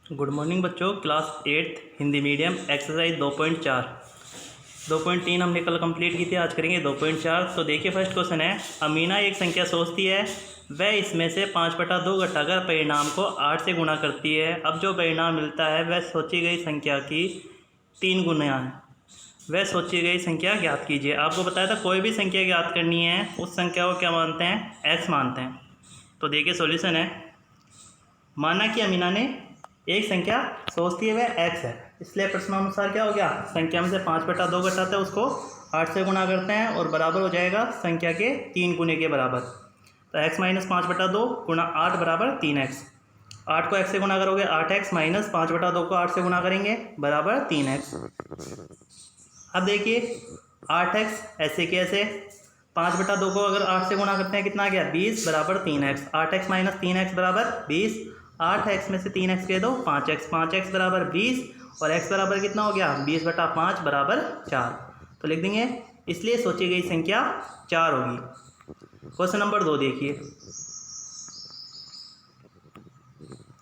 Good morning बच्चों। Class 8 Hindi medium exercise 2.4 2.3 हमने कल कंप्लीट की थी, आज करेंगे 2.4। तो देखिए फर्स्ट क्वेश्चन है, अमीना एक संख्या सोचती है, वह इसमें से 5/2 घटाकर परिणाम को 8 से गुणा करती है। अब जो परिणाम मिलता है वह सोची गई संख्या की 3 गुना है। वह सोची गई संख्या ज्ञात कीजिए। आपको बताया था कोई भी संख्या ज्ञात करनी है उस संख्या को क्या मानते हैं, एक्स मानते हैं। तो देखिए सॉल्यूशन है, माना कि अमीना ने एक संख्या सोचती है वह एक्स है, इसलिए प्रश्नानुसार क्या हो गया, संख्या में से 5/2 घटाते हैं उसको 8 से गुणा करते हैं और बराबर हो जाएगा संख्या के 3 गुने के बराबर। तो x माइनस 5/2 गुणा 8 बराबर 3x। 8 को x से गुणा करोगे 8x माइनस 5/2 को 8 से गुणा करेंगे बराबर 3x। अब देखिए 8x ऐसे के ऐसे 5/2 को अगर 8 से गुणा करते हैं कितना आ गया 20 बराबर 3x। 8x माइनस 3x बराबर 20। 8x में से 3x कह दो 5x। 5x बराबर 20 और x बराबर कितना हो गया 20/5 बराबर 4। तो लिख देंगे, इसलिए सोची गई संख्या 4 होगी। क्वेश्चन नंबर 2 देखिए,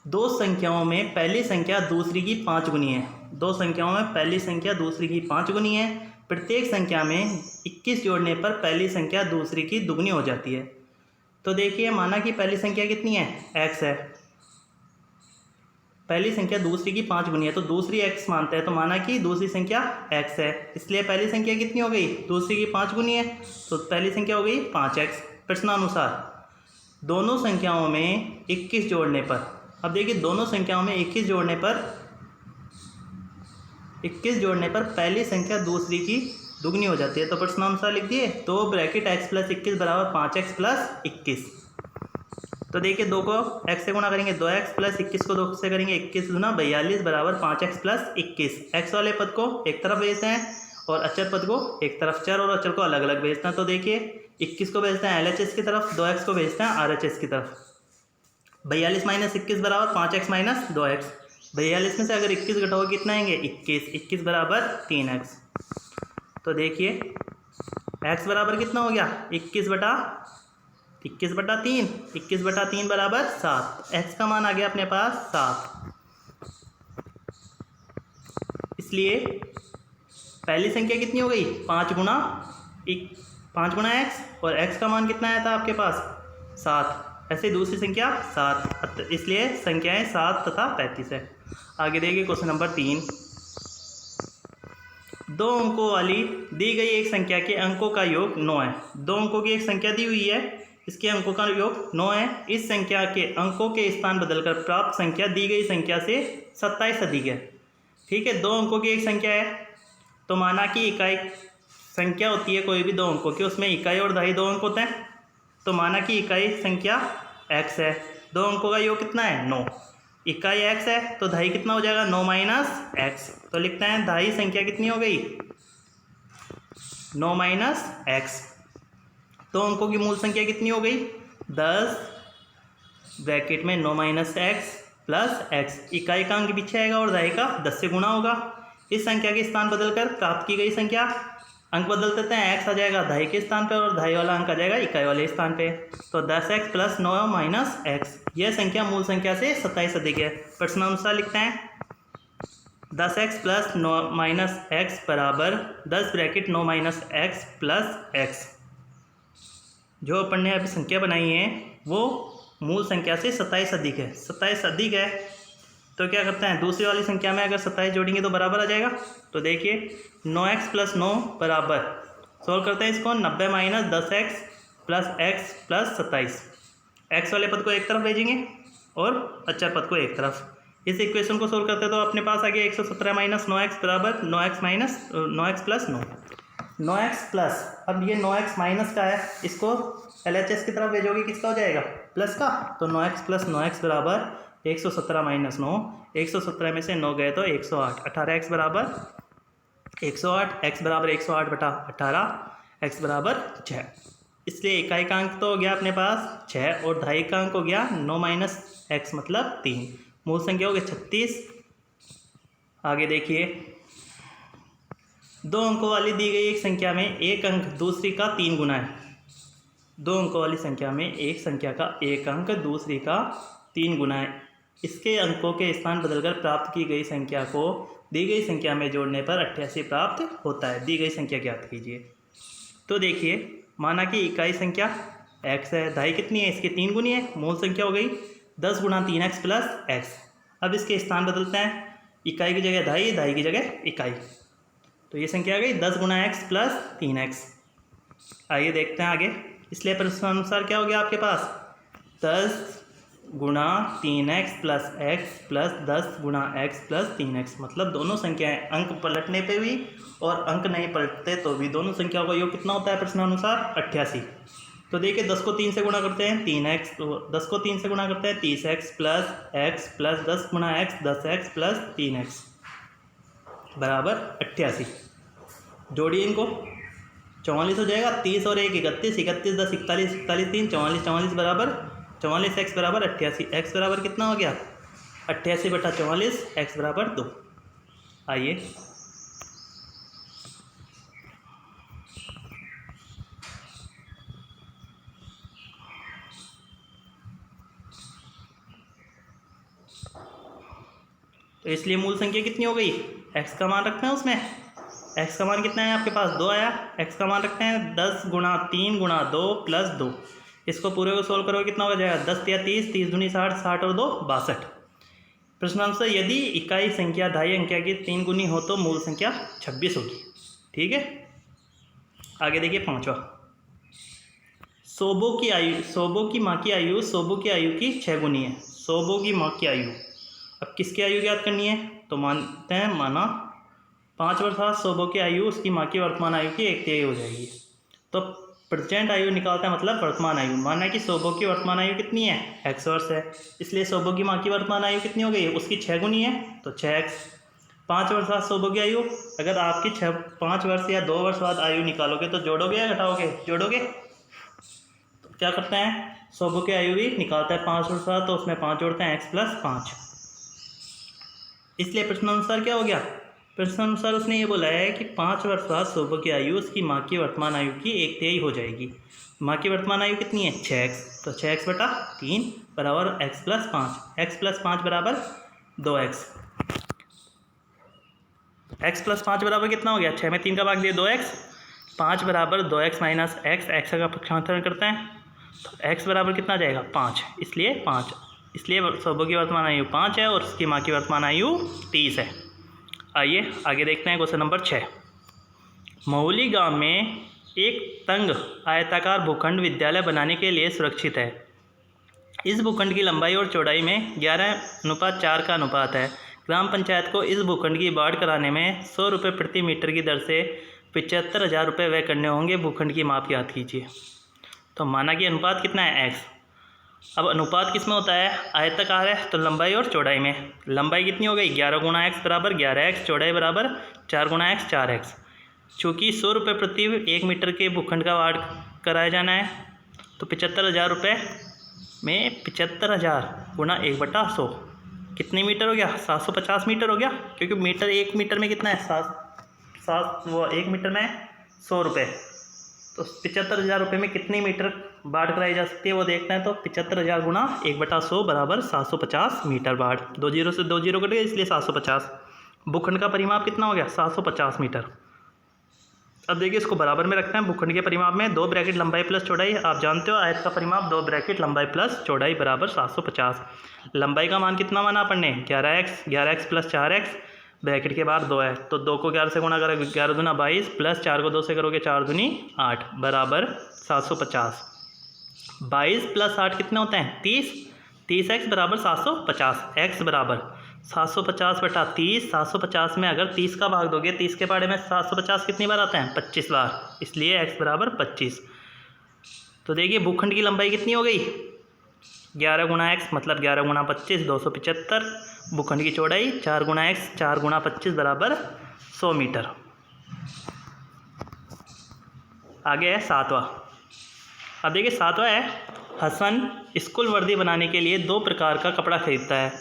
दो संख्याओं में पहली संख्या दूसरी की 5 गुनी है। दो संख्याओं में पहली संख्या दूसरी की 5 गुनी है। प्रत्येक संख्या में 21 जोड़ने पर पहली संख्या दूसरी की दुगनी हो जाती है। तो देखिए माना कि पहली संख्या कितनी है, x है। पहली संख्या दूसरी की 5 गुनी है तो दूसरी x मानते हैं, तो माना कि दूसरी संख्या x है, इसलिए पहली संख्या कितनी हो गई, दूसरी की 5 गुनी है, तो पहली संख्या हो गई 5x। प्रश्नानुसार दोनों संख्याओं में 21 जोड़ने पर, अब देखिए दोनों संख्याओं में 21 जोड़ने पर पहली संख्या दूसरी की दुगनी हो जाती है। तो प्रश्नानुसार लिख दिए, तो ब्रैकेट x प्लस 21 बराबर 5x प्लस 21। तो देखिए 2 को x से गुणा करेंगे 2x प्लस 21 को 2 से करेंगे 21 गुना 42 बराबर 5x प्लस 21। x वाले पद को एक तरफ भेजते हैं और अचर पद को एक तरफ, चर और अचर को अलग अलग भेजते हैं। तो देखिए 21 को भेजते हैं LHS की तरफ, 2x को भेजते हैं RHS की तरफ। 42 माइनस 21 बराबर 5x माइनस 2x। 42 में से अगर 21 घटाओगे कितना आएंगे 21। 21 बराबर 3x। तो देखिए x बराबर कितना हो गया 21/3। 21/3 बराबर 7। x का मान आ गया अपने पास 7। इसलिए पहली संख्या कितनी हो गई 5 गुना x और x का मान कितना आया था आपके पास 7। ऐसे दूसरी संख्या 7, इसलिए संख्याएं 7 तथा 35 है। आगे देखिए क्वेश्चन नंबर 3, 2 अंकों वाली दी गई एक संख्या के अंकों का योग 9 है। 2 अंकों की एक संख्या दी हुई है, इसके अंकों का योग 9 है। इस संख्या के अंकों के स्थान बदलकर प्राप्त संख्या दी गई संख्या से 27 अधिक है। ठीक है, 2 अंकों की एक संख्या है, तो माना कि इकाई संख्या होती है कोई भी 2 अंकों की, उसमें इकाई और दहाई 2 अंक होते हैं। तो माना कि इकाई संख्या x है, 2 अंकों का योग कितना है 9। इकाई x है तो दहाई कितना हो जाएगा 9 माइनस x। तो लिखते हैं दहाई संख्या कितनी हो गई 9 माइनस x। 2 अंकों की मूल संख्या कितनी हो गई 10 ब्रैकेट में 9 माइनस x प्लस x। इकाई का अंक पीछे आएगा और दहाई का 10 से गुणा होगा। इस संख्या के स्थान बदलकर प्राप्त की गई संख्या, अंक बदल देते हैं, x आ जाएगा दहाई के स्थान पे और दहाई वाला अंक आ जाएगा इकाई वाले स्थान पे। तो 10x प्लस 9 माइनस x, यह संख्या मूल संख्या से 27 अधिक है। प्रश्नानुसार लिखते हैं 10x प्लस 9 माइनस x बराबर 10 bracket 9 minus x plus x। जो अपन ने अभी संख्या बनाई है वो मूल संख्या से 27 अधिक है। 27 अधिक है तो क्या करते हैं, दूसरी वाली संख्या में अगर 27 जोड़ेंगे तो बराबर आ जाएगा। तो देखिए 9x प्लस 9 बराबर, सोल्व करते हैं इसको, 90 minus 10x plus x plus 27। x वाले पद को एक तरफ भेजेंगे और अचर पद को एक तरफ। इस इक्वेशन को सोल्व करते हैं तो अपने पास आ गया 117 माइनस 9x बराबर 9x minus 9x plus 9। 9x plus, अब ये 9x माइनस का है, इसको LHS की तरफ भेजोगे किसका हो जाएगा प्लस का। तो 9x प्लस 9x बराबर 117 माइनस 9। 117 में से 9 गए तो 108। 18x बराबर 108, x बराबर 108/18, x बराबर 6। इसलिए इकाई का अंक तो हो गया अपने पास 6 और दहाई का अंक हो गया 9 माइनस x मतलब 3। मूल संख्या हो गई 36। आगे देखिए 2 अंकों वाली दी गई एक संख्या में एक अंक दूसरी का 3 गुना है। 2 अंकों वाली संख्या में एक संख्या का एक अंक दूसरी का 3 गुना है। इसके अंकों के स्थान बदलकर प्राप्त की गई संख्या को दी गई संख्या में जोड़ने पर 88 प्राप्त होता है। दी गई संख्या ज्ञात कीजिए। तो देखिए, माना कि इकाई संख्या x है, दाई कितनी है, इसके 3 गुनी है, मूल संख्या हो गई 10 गुणा 3x प्लस x। अब इसके स्थान बदलते हैं, इकाई की जगह दाई, दाई की जगह इकाई, तो ये संख्या आ गई 10 गुणा x प्लस 3x। आइए देखते हैं आगे। इसलिए प्रश्नानुसार क्या हो गया आपके पास, 10 गुणा 3x प्लस x प्लस 10 गुणा x प्लस 3x, मतलब दोनों संख्याएं अंक पलटने पे भी और अंक नहीं पलटते तो भी दोनों संख्याओं का योग कितना होता है प्रश्नानुसार, 88। तो देखिए 10 को 3 से गुणा करते हैं 3x, तो 10 को 3 से गुणा करते हैं 30x प्लस x प्लस 10 गुणा x 10x प्लस 3x बराबर 88। जोड़िए इनको, 44 हो जाएगा, 30 और 1 31, 31 10 41, 41 3 44, 44 बराबर 44, x बराबर 88, x बराबर कितना हो गया 88 बटा 44, x बराबर 2। आइए तो इसलिए मूल संख्या कितनी हो गई, x का मान रखते हैं उसमें, x का मान कितना है आपके पास 2 आया, x का मान रखते हैं 10 गुणा 3 गुणा 2 प्लस 2। इसको पूरे को सोल्व करोगे कितना हो जाएगा, 10 या 30, 30 दूनी 60, 60 और 2 62। प्रश्नांश, यदि इकाई संख्या दाई अंक की 3 गुनी हो तो मूल संख्या 26 होगी। ठीक है, आगे देखिए 5वां। सोबो की माँ की आयु सोबो की आयु की 6 गुनी है। सोबो की माँ की आयु, अब किसकी आयु ज्ञात करनी है, तो मानते हैं माना 5 वर्ष बाद सोबो की आयु उसकी माँ की वर्तमान आयु की 1/3 हो जाएगी। तो प्रेजेंट आयु निकालते हैं, मतलब वर्तमान आयु। माना कि सोबो की वर्तमान आयु कितनी है, x वर्ष है, इसलिए सोबो की माँ की वर्तमान आयु कितनी हो गई, उसकी 6 गुनी है तो 6x। 5 वर्ष बाद सोबो की आयु, अगर आपकी 5 वर्ष या 2 वर्ष बाद आयु निकालोगे तो जोड़ोगे या घटाओगे, जोड़ोगे। तो क्या करते हैं, सोबो की आयु भी निकालते हैं 5 वर्ष बाद, तो उसमें 5 जोड़ते हैं, x प्लस 5। इसलिए प्रश्नानुसार क्या हो गया, प्रश्नानुसार उसने ये बोला है कि 5 वर्ष बाद सोबो की आयु उसकी माँ की वर्तमान आयु की 1/3 हो जाएगी। माँ की वर्तमान आयु कितनी है, 6x, तो 6x बटा 3 बराबर x प्लस 5, x प्लस 5 बराबर 2x। x प्लस 5 बराबर कितना हो गया, 6 में 3 का भाग दिया 2x, 5 बराबर 2x माइनस x का पक्षांतरण करते हैं तो x बराबर कितना जाएगा 5, इसलिए 5। इसलिए सोबो की वर्तमान आयु 5 है और उसकी माँ की वर्तमान आयु 30 है। आइए आगे देखते हैं क्वेश्चन नंबर 6। महुली गांव में एक तंग आयताकार भूखंड विद्यालय बनाने के लिए सुरक्षित है। इस भूखंड की लंबाई और चौड़ाई में 11:4 का अनुपात है। ग्राम पंचायत को इस भूखंड की बाढ़ कराने में 100 रुपये प्रति मीटर की दर से 75,000 रुपये व्यय करने होंगे। भूखंड की माप याद कीजिए। तो माना कि अनुपात कितना है, x। अब अनुपात किस में होता है, आयताकार है तो लंबाई और चौड़ाई में। लंबाई कितनी हो गई, 11 गुणा x बराबर 11x, चौड़ाई बराबर 4 गुणा x 4x। चूँकि 100 रुपये प्रति 1 मीटर के भूखंड का बाढ़ कराया जाना है तो 75,000 रुपये में 75,000 गुणा 1/100 कितने मीटर हो गया, 750 मीटर हो गया, क्योंकि मीटर 1 मीटर में कितना है, 1 मीटर में 100 रुपये। तो 75,000 रुपये में कितने मीटर बाढ़ कराई जा सकती है वो देखते हैं। तो 75,000 गुणा 1/100 बराबर 750 मीटर बाढ़। 2 जीरो से 2 जीरो कट गए, इसलिए 750। भूखंड का परिमाप कितना हो गया, 750 मीटर। अब देखिए इसको बराबर में रखते हैं। भूखंड के परिमाप में 2 ब्रैकेट लंबाई प्लस चौड़ाई, आप जानते हो आयत का परिमाप 2 ब्रैकेट लंबाई प्लस चौड़ाई बराबर 750। लंबाई का मान कितना माना अपन ने, 11x प्लस 4x, ब्रैकेट के बाद 2 है तो 2 को 11 से गुणा करोगे 11 दूना 22 प्लस 4 को 2 से करोगे 4 दूनी 8 बराबर 750। 22 प्लस 8 कितने होते हैं, 30। 30x बराबर 750, x बराबर 750 बटा 30। 750 में अगर 30 का भाग दोगे, 30 के पाड़े में 750 कितनी बार आते हैं, 25 बार, इसलिए x बराबर 25। तो देखिए भूखंड की लंबाई कितनी हो गई, 11 गुणा x मतलब 11 गुणा 25 275। भूखंड की चौड़ाई 4 गुणा x 4 गुणा 25 बराबर 100 मीटर। आगे है 7वां। अब देखिए 7वां है, हसन स्कूल वर्दी बनाने के लिए 2 प्रकार का कपड़ा खरीदता है।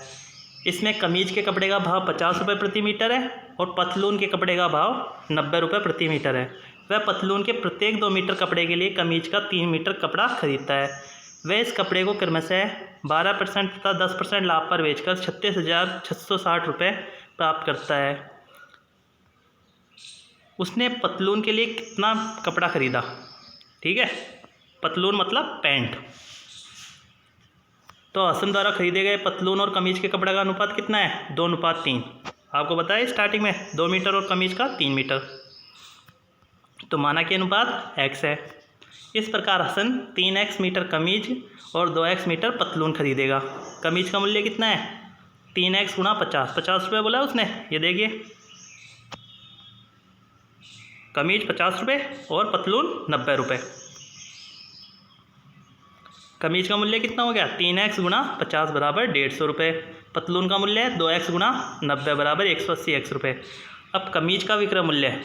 इसमें कमीज के कपड़े का भाव 50 रुपये प्रति मीटर है और पतलून के कपड़े का भाव 90 रुपये प्रति मीटर है। वह पतलून के प्रत्येक 2 मीटर कपड़े के लिए कमीज का 3 मीटर कपड़ा खरीदता है। वह इस कपड़े को क्रमशः 12% तथा 10% लाभ पर बेचकर 36,660 रुपये प्राप्त करता है। उसने पतलून के लिए कितना कपड़ा खरीदा? ठीक है, पतलून मतलब पैंट। तो हसन द्वारा खरीदे गए पतलून और कमीज के कपड़े का अनुपात कितना है? 2:3। आपको बताया स्टार्टिंग में 2 मीटर और कमीज का 3 मीटर। तो माना कि अनुपात x है। इस प्रकार हसन 3x मीटर कमीज और 2x मीटर पतलून खरीदेगा। कमीज का मूल्य कितना है? 3x गुणा 50, 50 रुपये बोला उसने। ये देखिए, कमीज 50 रुपये और पतलून 90 रुपये। कमीज का मूल्य कितना हो गया? 3x गुणा 50 बराबर 150 रुपये। पतलून का मूल्य है 2x गुणा 90 बराबर 180 रुपये। अब कमीज का विक्रय मूल्य,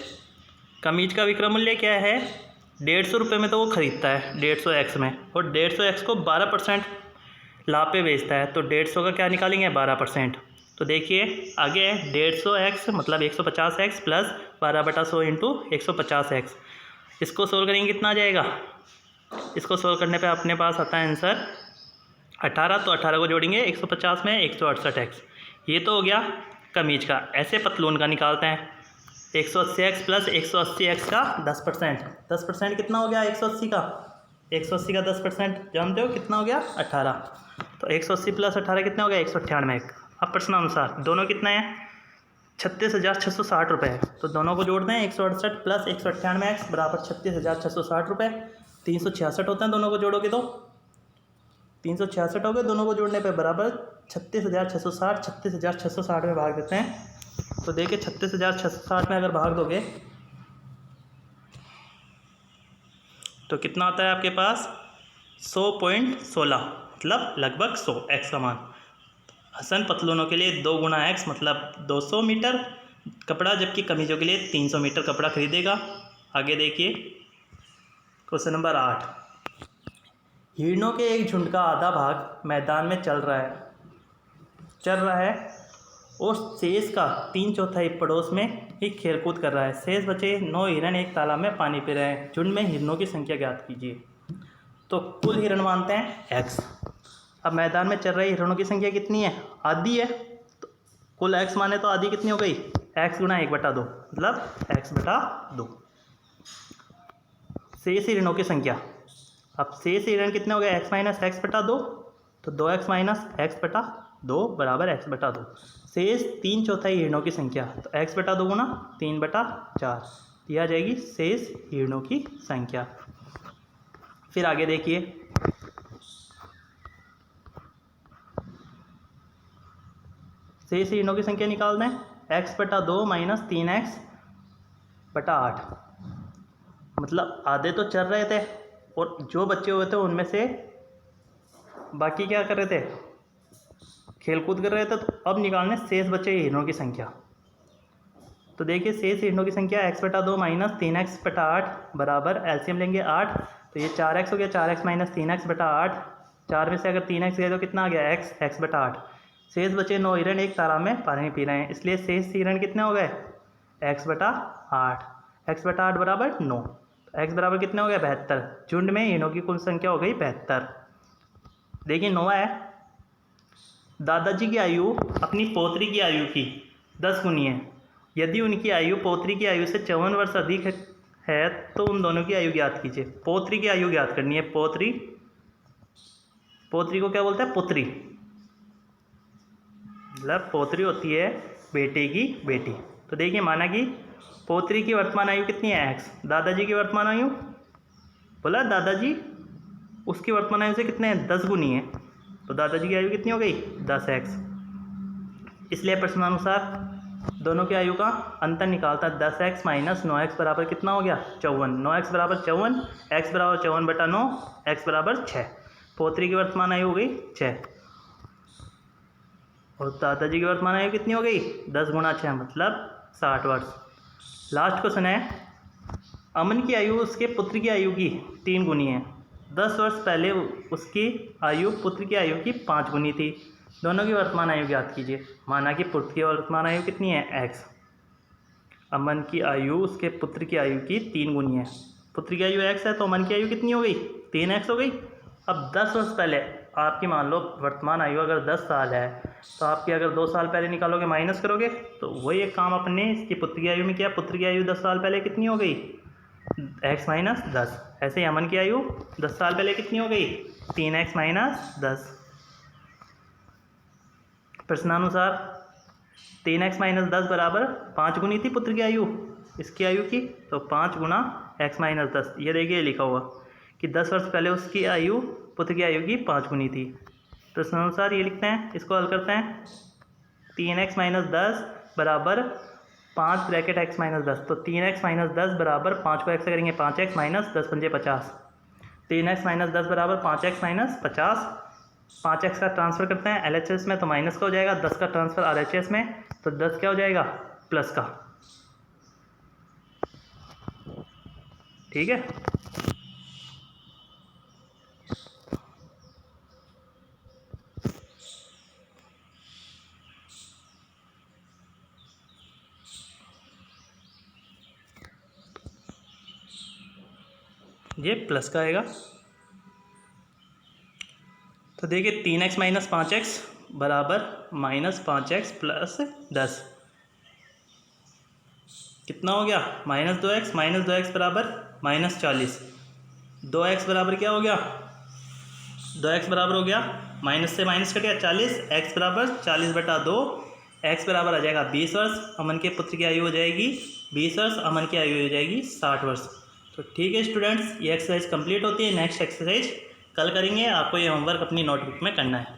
कमीज का विक्रय मूल्य क्या है? 150 रुपये में तो वो खरीदता है 150x में, और 150x को 12% लाभ पे बेचता है। तो 150 का क्या निकालेंगे? 12%। तो देखिए आगे 150x मतलब 150x प्लस 12/100 इंटू 150x। इसको सोल्व करेंगे कितना आ जाएगा? इसको सोल्व करने पे अपने पास आता है आंसर 18। तो 18 को जोड़ेंगे 150 में 168x। ये तो हो गया कमीज का। ऐसे पतलून का निकालते हैं। 180x प्लस 180x का 10%। 10% कितना हो गया 180 का? 180 का 10% जानते हो कितना हो गया? 18। तो 180 प्लस 18 कितना हो गया? 198। अब प्रश्नानुसार दोनों कितना है? 36,660 रुपये है। तो दोनों को जोड़ते हैं। 168 प्लस 198x बराबर 36,660 रुपये। 366 होते हैं दोनों को जोड़ोगे तो 366 हो गए। दोनों को जोड़ने पे बराबर 36,660, 36,660 में भाग देते हैं। तो देखिए 36,660 में अगर भाग दोगे तो कितना आता है आपके पास? 100.16 मतलब लगभग 100 x का मान। हसन पतलूनों के लिए 2 गुना x मतलब 200 मीटर कपड़ा, जबकि कमीजों के लिए 300 मीटर कपड़ा खरीदेगा। आगे देखिए क्वेश्चन नंबर 8। हिरणों के एक झुंड का आधा भाग मैदान में चल रहा है और शेष का 3/4 पड़ोस में ही खेलकूद कर रहा है। शेष बचे 9 हिरण एक तालाब में पानी पी रहे हैं। झुंड में हिरणों की संख्या ज्ञात कीजिए। तो कुल हिरण मानते हैं x। अब मैदान में चल रहे हिरणों की संख्या कितनी है? आधी है। तो कुल x माने तो आधी कितनी हो गई? x गुणा 1/2 मतलब x/2। शेष हिरणों की संख्या, अब शेष हिरण कितने हो गए? x minus x/2। तो 2x माइनस x/2 बराबर x/2। शेष 3/4 हिरणों की संख्या, तो x/2 गुना 3/4 यह आ जाएगी शेष हिरणों की संख्या। फिर आगे देखिए शेष हिरणों की संख्या निकालना है। x/2 माइनस 3x/8 मतलब आधे तो चल रहे थे और जो बच्चे हुए थे उनमें से बाकी क्या कर रहे थे? खेलकूद कर रहे थे। तो अब निकालने शेष बचे हिरणों की संख्या। तो देखिए शेष हिरणों की संख्या x/2 माइनस 3x/8 बराबर एलसीएम लेंगे 8। तो ये 4x हो गया। 4x minus 3x/8। 4 में से अगर 3x गए तो कितना आ गया? x/8। शेष बचे 9 हिरण एक तालाब में पानी पी रहे हैं, इसलिए शेष हिरण कितने हो गए? x/8। x/8 बराबर 9। x बराबर कितने हो गए? 72। झुंड में हिरणों की कुल संख्या हो गई 72। देखिए 9 है। दादाजी की आयु अपनी पोत्री की आयु की 10 गुनी है। यदि उनकी आयु पोत्री की आयु से 54 वर्ष अधिक है तो उन दोनों की आयु ज्ञात कीजिए। पोत्री की आयु ज्ञात करनी है। पोत्री को क्या बोलते हैं? पुत्री। मतलब पोत्री होती है बेटे की बेटी। तो देखिए माना कि पोत्री की वर्तमान आयु कितनी है? x। दादाजी की वर्तमान आयु बोला दादाजी उसकी वर्तमान आयु से कितने हैं? 10 गुनी है। तो दादाजी की आयु कितनी हो गई? 10x। इसलिए प्रश्नानुसार दोनों की आयु का अंतर निकालता है। 10x माइनस 9x बराबर कितना हो गया? 54। 9x बराबर 54, x बराबर 54/9, x बराबर 6। पोत्री की वर्तमान आयु हो गई 6 और दादाजी की वर्तमान आयु कितनी हो गई? 10 गुणा 6 मतलब 60 वर्ष। लास्ट क्वेश्चन है। अमन की आयु उसके पुत्र की आयु की 3 गुनी है। 10 वर्ष पहले उसकी आयु पुत्र की आयु की 5 गुनी थी। दोनों की वर्तमान आयु ज्ञात कीजिए। माना कि पुत्र की वर्तमान आयु कितनी है? x। अमन की आयु उसके पुत्र की आयु की 3 गुनी है। पुत्र की आयु x है तो अमन की आयु कितनी हो गई? 3x हो गई। अब 10 वर्ष पहले आपकी मान लो वर्तमान आयु अगर 10 साल है, तो आपकी अगर 2 साल पहले निकालोगे माइनस करोगे, तो वही एक काम अपने इसकी पुत्र की आयु में किया। पुत्र की आयु 10 साल पहले कितनी हो गई, x माइनस 10। ऐसे ही अमन की आयु 10 साल पहले कितनी हो गई, 3x माइनस 10। प्रश्नानुसार 3x माइनस 10 बराबर 5 गुनी थी पुत्र की आयु इसकी आयु की, तो 5 गुना x माइनस 10। ये देखिए लिखा हुआ कि 10 वर्ष पहले उसकी आयु पुत्र की आयु की 5 गुनी थी। प्रश्नानुसार ये लिखते हैं, इसको हल करते हैं। 3x माइनस 10 बराबर 5 ब्रैकेट x माइनस 10, तो 3x माइनस 10 बराबर 5 को x से करेंगे 5x माइनस 10 पंजे 50। 3x माइनस 10 बराबर 5x माइनस 50। 5x का ट्रांसफ़र करते हैं LHS में, तो माइनस का हो जाएगा। 10 का ट्रांसफ़र RHS में, तो 10 क्या हो जाएगा, प्लस का। ठीक है। ये प्लस का आएगा। तो देखिए 3x माइनस 5x बराबर माइनस 5x प्लस 10 कितना हो गया, माइनस 2x बराबर माइनस 40। 2x बराबर क्या हो गया, 2x बराबर हो गया माइनस से माइनस कट गया 40, x बराबर 40/2, x बराबर आ जाएगा 20 वर्ष। अमन के पुत्र की आयु हो जाएगी 20 वर्ष, अमन की आयु हो जाएगी 60 वर्ष। तो ठीक है स्टूडेंट्स, ये एक्सरसाइज कंप्लीट होती है। नेक्स्ट एक्सरसाइज कल करेंगे। आपको ये होमवर्क अपनी नोटबुक में करना है।